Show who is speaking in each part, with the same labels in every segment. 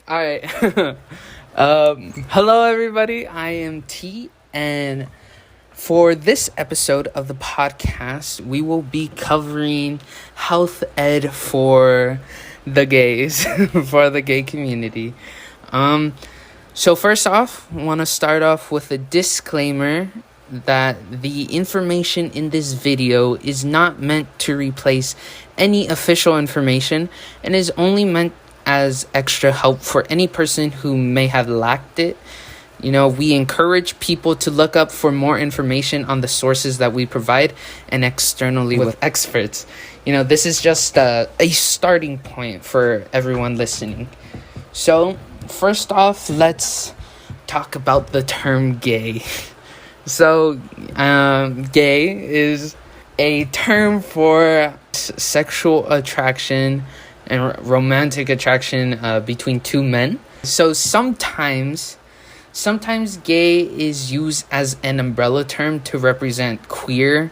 Speaker 1: All right. Hello, everybody. I am T, and for this episode of the podcast, we will be covering health ed for the gays, for the gay community. So first off, I want to start off with a disclaimer that the information in this video is not meant to replace any official information and is only meant as extra help for any person who may have lacked it. We encourage people to look up for more information on the sources that we provide and externally with experts. This is just a starting point for everyone listening. So, first off, let's talk about the term gay. So, gay is a term for sexual attraction and romantic attraction between two men. So sometimes gay is used as an umbrella term to represent queer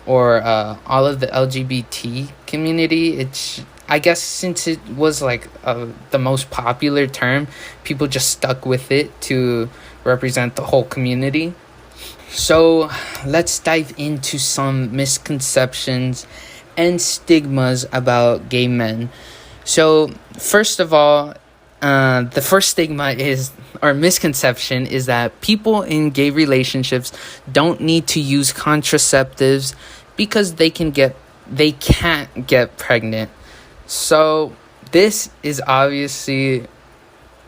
Speaker 1: or all of the LGBT community. I guess since it was the most popular term, people just stuck with it to represent the whole community. So let's dive into some misconceptions and stigmas about gay men. So first of all, the first stigma or misconception is that people in gay relationships don't need to use contraceptives because they can't get pregnant. So this is obviously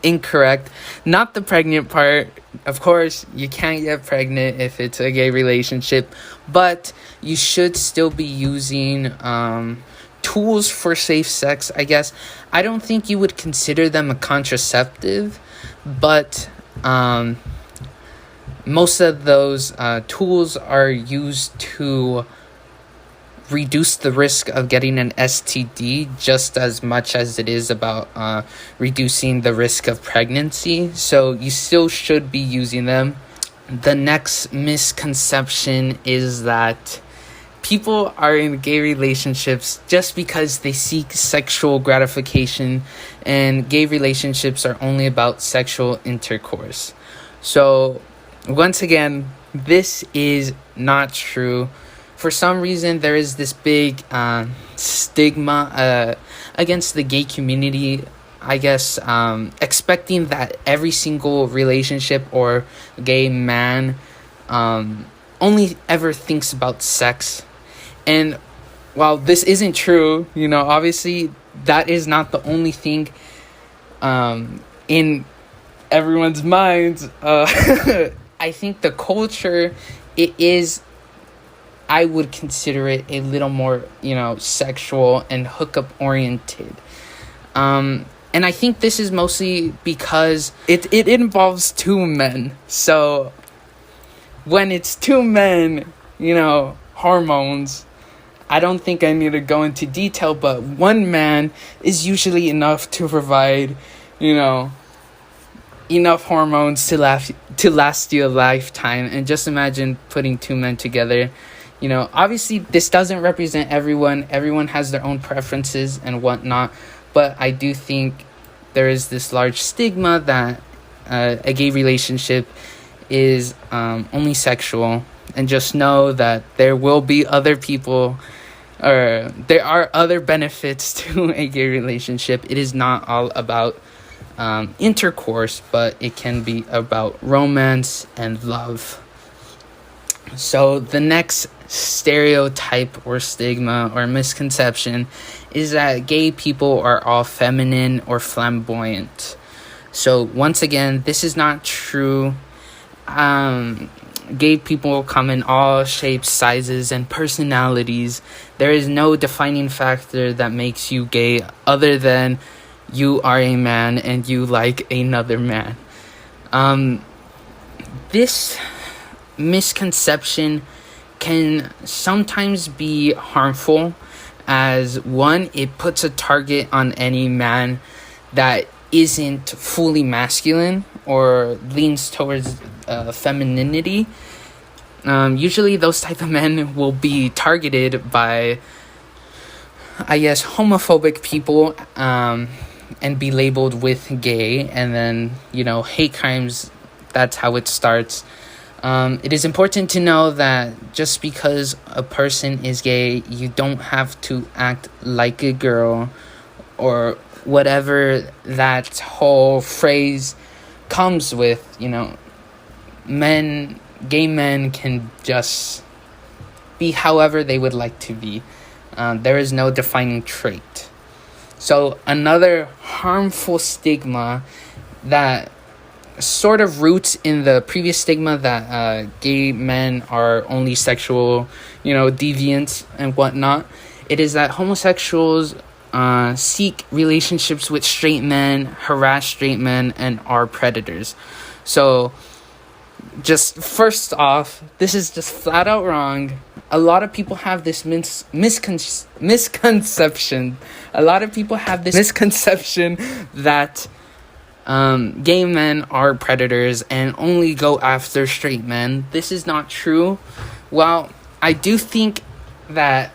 Speaker 1: incorrect. Not the pregnant part. Of course, you can't get pregnant if it's a gay relationship, but you should still be using tools for safe sex, I guess. I don't think you would consider them a contraceptive, but most of those tools are used to reduce the risk of getting an STD just as much as it is about reducing the risk of pregnancy. So you still should be using them. The next misconception is that people are in gay relationships just because they seek sexual gratification, and gay relationships are only about sexual intercourse. So once again, this is not true. For some reason, there is this big stigma against the gay community, I guess, expecting that every single relationship or gay man only ever thinks about sex. And while this isn't true, obviously that is not the only thing in everyone's minds. I think the culture, I would consider it a little more, sexual and hookup oriented. And I think this is mostly because it involves two men. So when it's two men, hormones, I don't think I need to go into detail, but one man is usually enough to provide, enough hormones to last you a lifetime. And just imagine putting two men together. Obviously this doesn't represent everyone. Everyone has their own preferences and whatnot. But I do think there is this large stigma that a gay relationship is only sexual. And just know that there will be other people, or there are other benefits to a gay relationship. It is not all about intercourse, but it can be about romance and love. So the next stereotype or stigma or misconception is that gay people are all feminine or flamboyant. So once again, this is not true. Gay people come in all shapes, sizes, and personalities. There is no defining factor that makes you gay other than you are a man and you like another man. This misconception can sometimes be harmful, as one, it puts a target on any man that isn't fully masculine or leans towards femininity. Usually those type of men will be targeted by, I guess, homophobic people and be labeled with gay, and then, hate crimes, that's how it starts. It is important to know that just because a person is gay, you don't have to act like a girl, or whatever that whole phrase comes with. Gay men can just be however they would like to be. There is no defining trait. So another harmful stigma that sort of roots in the previous stigma that gay men are only sexual, deviants and whatnot. It is that homosexuals seek relationships with straight men, harass straight men, and are predators. So, just first off, this is just flat out wrong. A lot of people have this misconception. A lot of people have this misconception that gay men are predators and only go after straight men. This is not true. Well, I do think that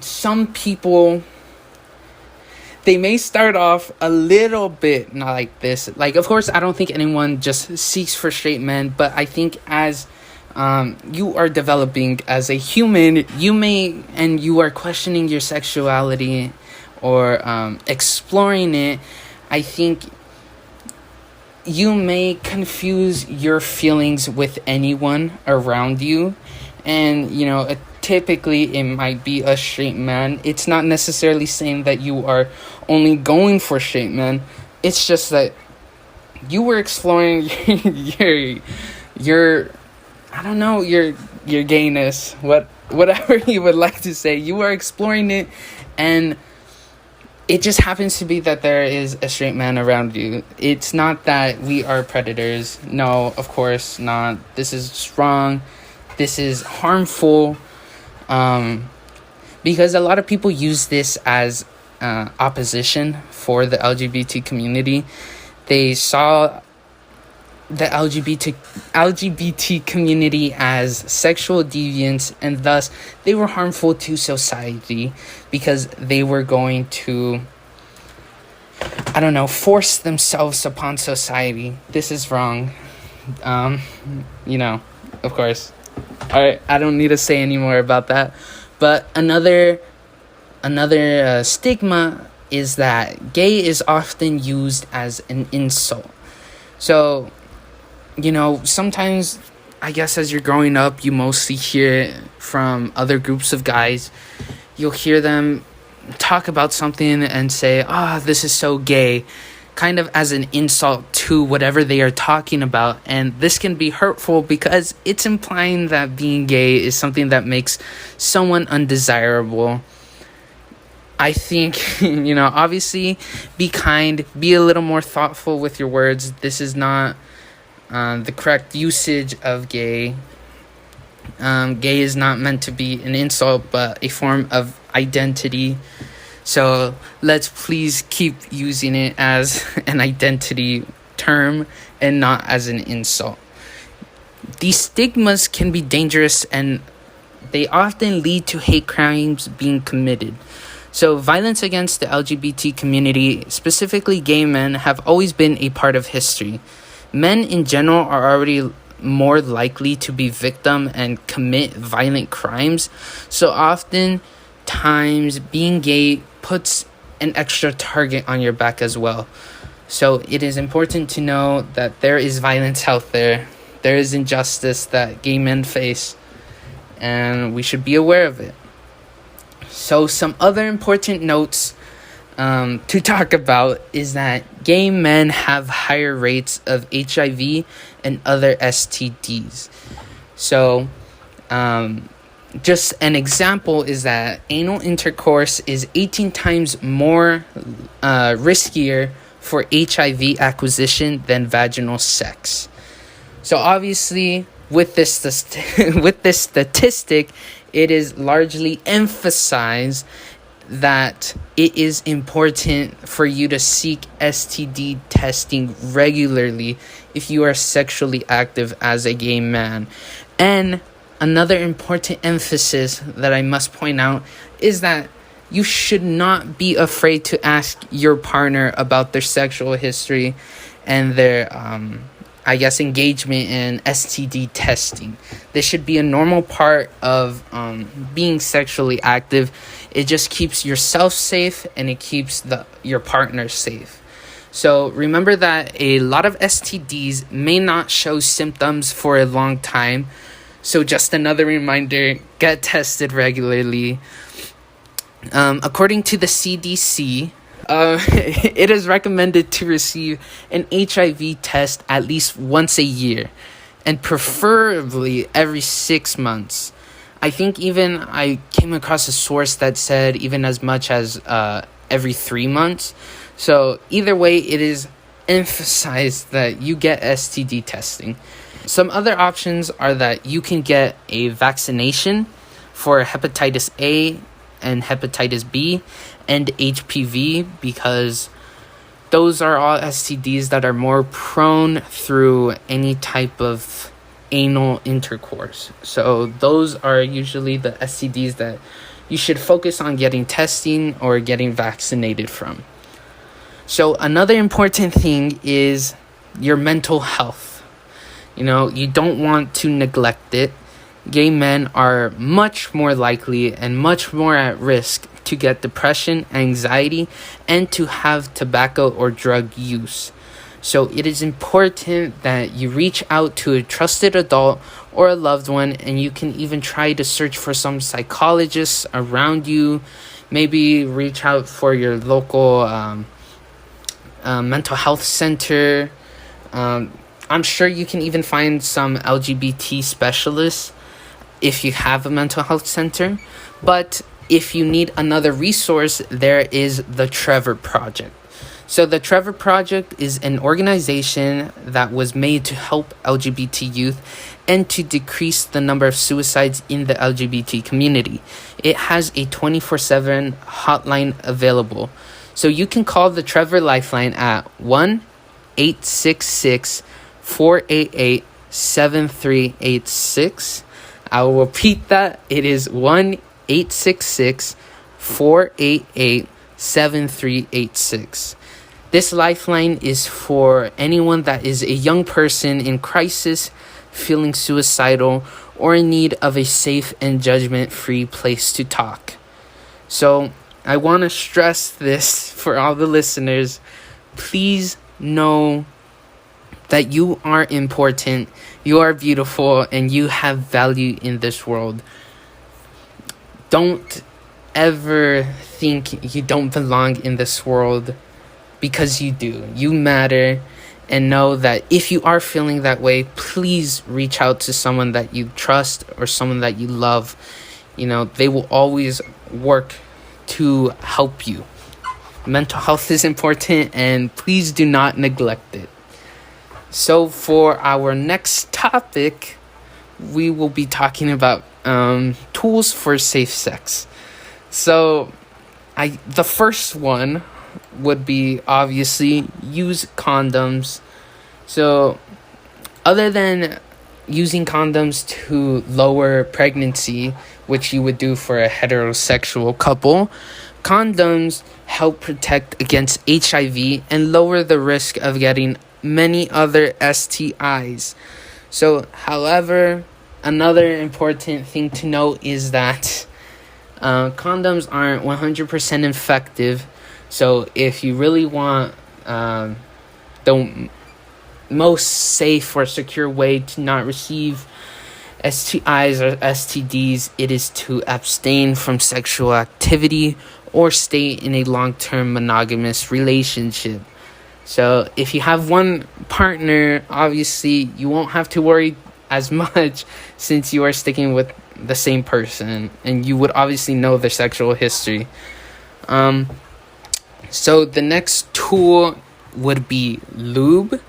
Speaker 1: some people, they may start off a little bit not like this. Like, of course, I don't think anyone just seeks for straight men, but I think as you are developing as a human, you are questioning your sexuality or exploring it, I think you may confuse your feelings with anyone around you. And, typically it might be a straight man. It's not necessarily saying that you are only going for straight men. It's just that you were exploring your I don't know, your gayness, whatever you would like to say. You are exploring it, and it just happens to be that there is a straight man around you. It's not that we are predators. No, of course not. This is wrong. This is harmful. Because a lot of people use this as opposition for the LGBT community. They saw the LGBT community as sexual deviants, and thus they were harmful to society because they were going to, force themselves upon society. This is wrong. Of course. Alright, I don't need to say any more about that. But another stigma is that gay is often used as an insult. So, sometimes, I guess as you're growing up, you mostly hear it from other groups of guys. You'll hear them talk about something and say, this is so gay, kind of as an insult to whatever they are talking about. And this can be hurtful because it's implying that being gay is something that makes someone undesirable. I think, obviously, be kind, be a little more thoughtful with your words. This is not the correct usage of gay. Gay is not meant to be an insult, but a form of identity. So let's please keep using it as an identity term and not as an insult. These stigmas can be dangerous, and they often lead to hate crimes being committed. So violence against the LGBT community, specifically gay men, have always been a part of history. Men in general are already more likely to be victim and commit violent crimes. So often times being gay puts an extra target on your back as well. So it is important to know that there is violence out there. There is injustice that gay men face, and we should be aware of it. So some other important notes to talk about is that gay men have higher rates of HIV and other STDs. So just an example is that anal intercourse is 18 times more riskier for HIV acquisition than vaginal sex. So obviously, with this statistic, it is largely emphasized that it is important for you to seek STD testing regularly if you are sexually active as a gay man. And another important emphasis that I must point out is that you should not be afraid to ask your partner about their sexual history and their engagement in STD testing. This should be a normal part of being sexually active. It just keeps yourself safe and it keeps your partner safe. So remember that a lot of STDs may not show symptoms for a long time. So just another reminder, get tested regularly. According to the CDC, it is recommended to receive an HIV test at least once a year, and preferably every 6 months. I think even I came across a source that said even as much as every 3 months. So either way, it is emphasized that you get STD testing. Some other options are that you can get a vaccination for hepatitis A and hepatitis B and HPV, because those are all STDs that are more prone through any type of anal intercourse. So those are usually the STDs that you should focus on getting testing or getting vaccinated from. So another important thing is your mental health. You don't want to neglect it. Gay men are much more likely and much more at risk to get depression, anxiety, and to have tobacco or drug use. So it is important that you reach out to a trusted adult or a loved one, and you can even try to search for some psychologists around you. Maybe reach out for your local mental health center. I'm sure you can even find some LGBT specialists if you have a mental health center. But if you need another resource, there is the Trevor Project. So the Trevor Project is an organization that was made to help LGBT youth and to decrease the number of suicides in the LGBT community. It has a 24/7 hotline available. So you can call the Trevor Lifeline at 1-866-488-7386. I will repeat that. It is 1-866-488-7386. This lifeline is for anyone that is a young person in crisis, feeling suicidal, or in need of a safe and judgment-free place to talk. So I want to stress this for all the listeners. Please know that you are important, you are beautiful, and you have value in this world. Don't ever think you don't belong in this world, because you do. You matter, and know that if you are feeling that way, please reach out to someone that you trust or someone that you love. They will always work to help you. Mental health is important, and please do not neglect it. So for our next topic, we will be talking about tools for safe sex. So the first one would be obviously use condoms. So other than using condoms to lower pregnancy, which you would do for a heterosexual couple, condoms help protect against HIV and lower the risk of getting many other STIs. So, however, another important thing to note is that condoms aren't 100% effective. So if you really want the most safe or secure way to not receive STIs or STDs, it is to abstain from sexual activity or stay in a long-term monogamous relationship. So if you have one partner, obviously you won't have to worry as much, since you are sticking with the same person and you would obviously know their sexual history. So the next tool would be lube.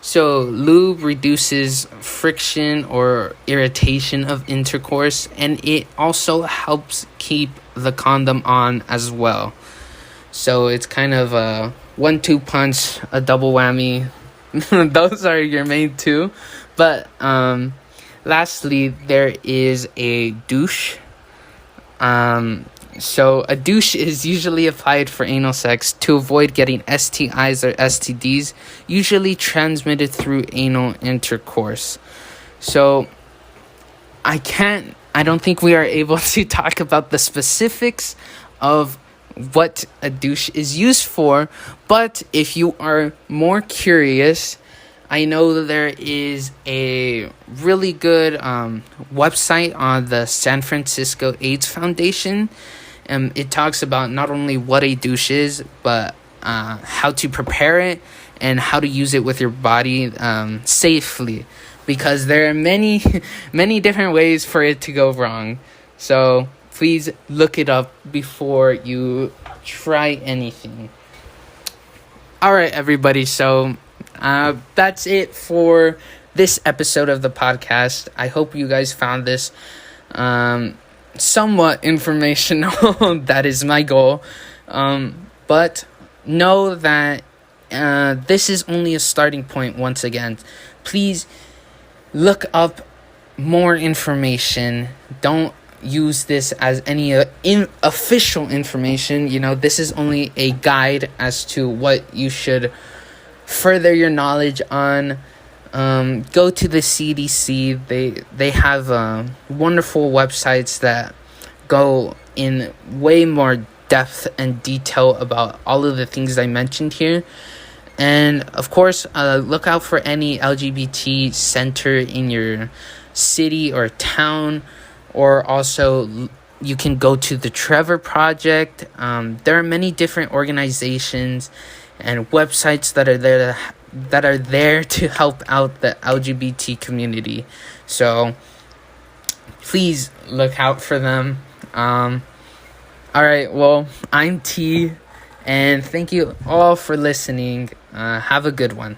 Speaker 1: So lube reduces friction or irritation of intercourse, and it also helps keep the condom on as well. So it's kind of a 1-2 punch, a double whammy. Those are your main two. But lastly, there is a douche. So a douche is usually applied for anal sex to avoid getting STIs or STDs, usually transmitted through anal intercourse. So I don't think we are able to talk about the specifics of what a douche is used for, but if you are more curious, I know that there is a really good website on the San Francisco AIDS Foundation. It talks about not only what a douche is, but how to prepare it and how to use it with your body safely. Because there are many, many different ways for it to go wrong. So please look it up before you try anything. Alright, everybody. So that's it for this episode of the podcast. I hope you guys found this somewhat informational. That is my goal. But know that this is only a starting point once again. Please look up more information. Don't use this as any official information. This is only a guide as to what you should further your knowledge on. Go to the CDC. They have wonderful websites that go in way more depth and detail about all of the things I mentioned here. And of course, look out for any LGBT center in your city or town, or also you can go to the Trevor Project. There are many different organizations and websites that are there to help out the LGBT community. So please look out for them. All right, well, I'm T, and thank you all for listening. Have a good one.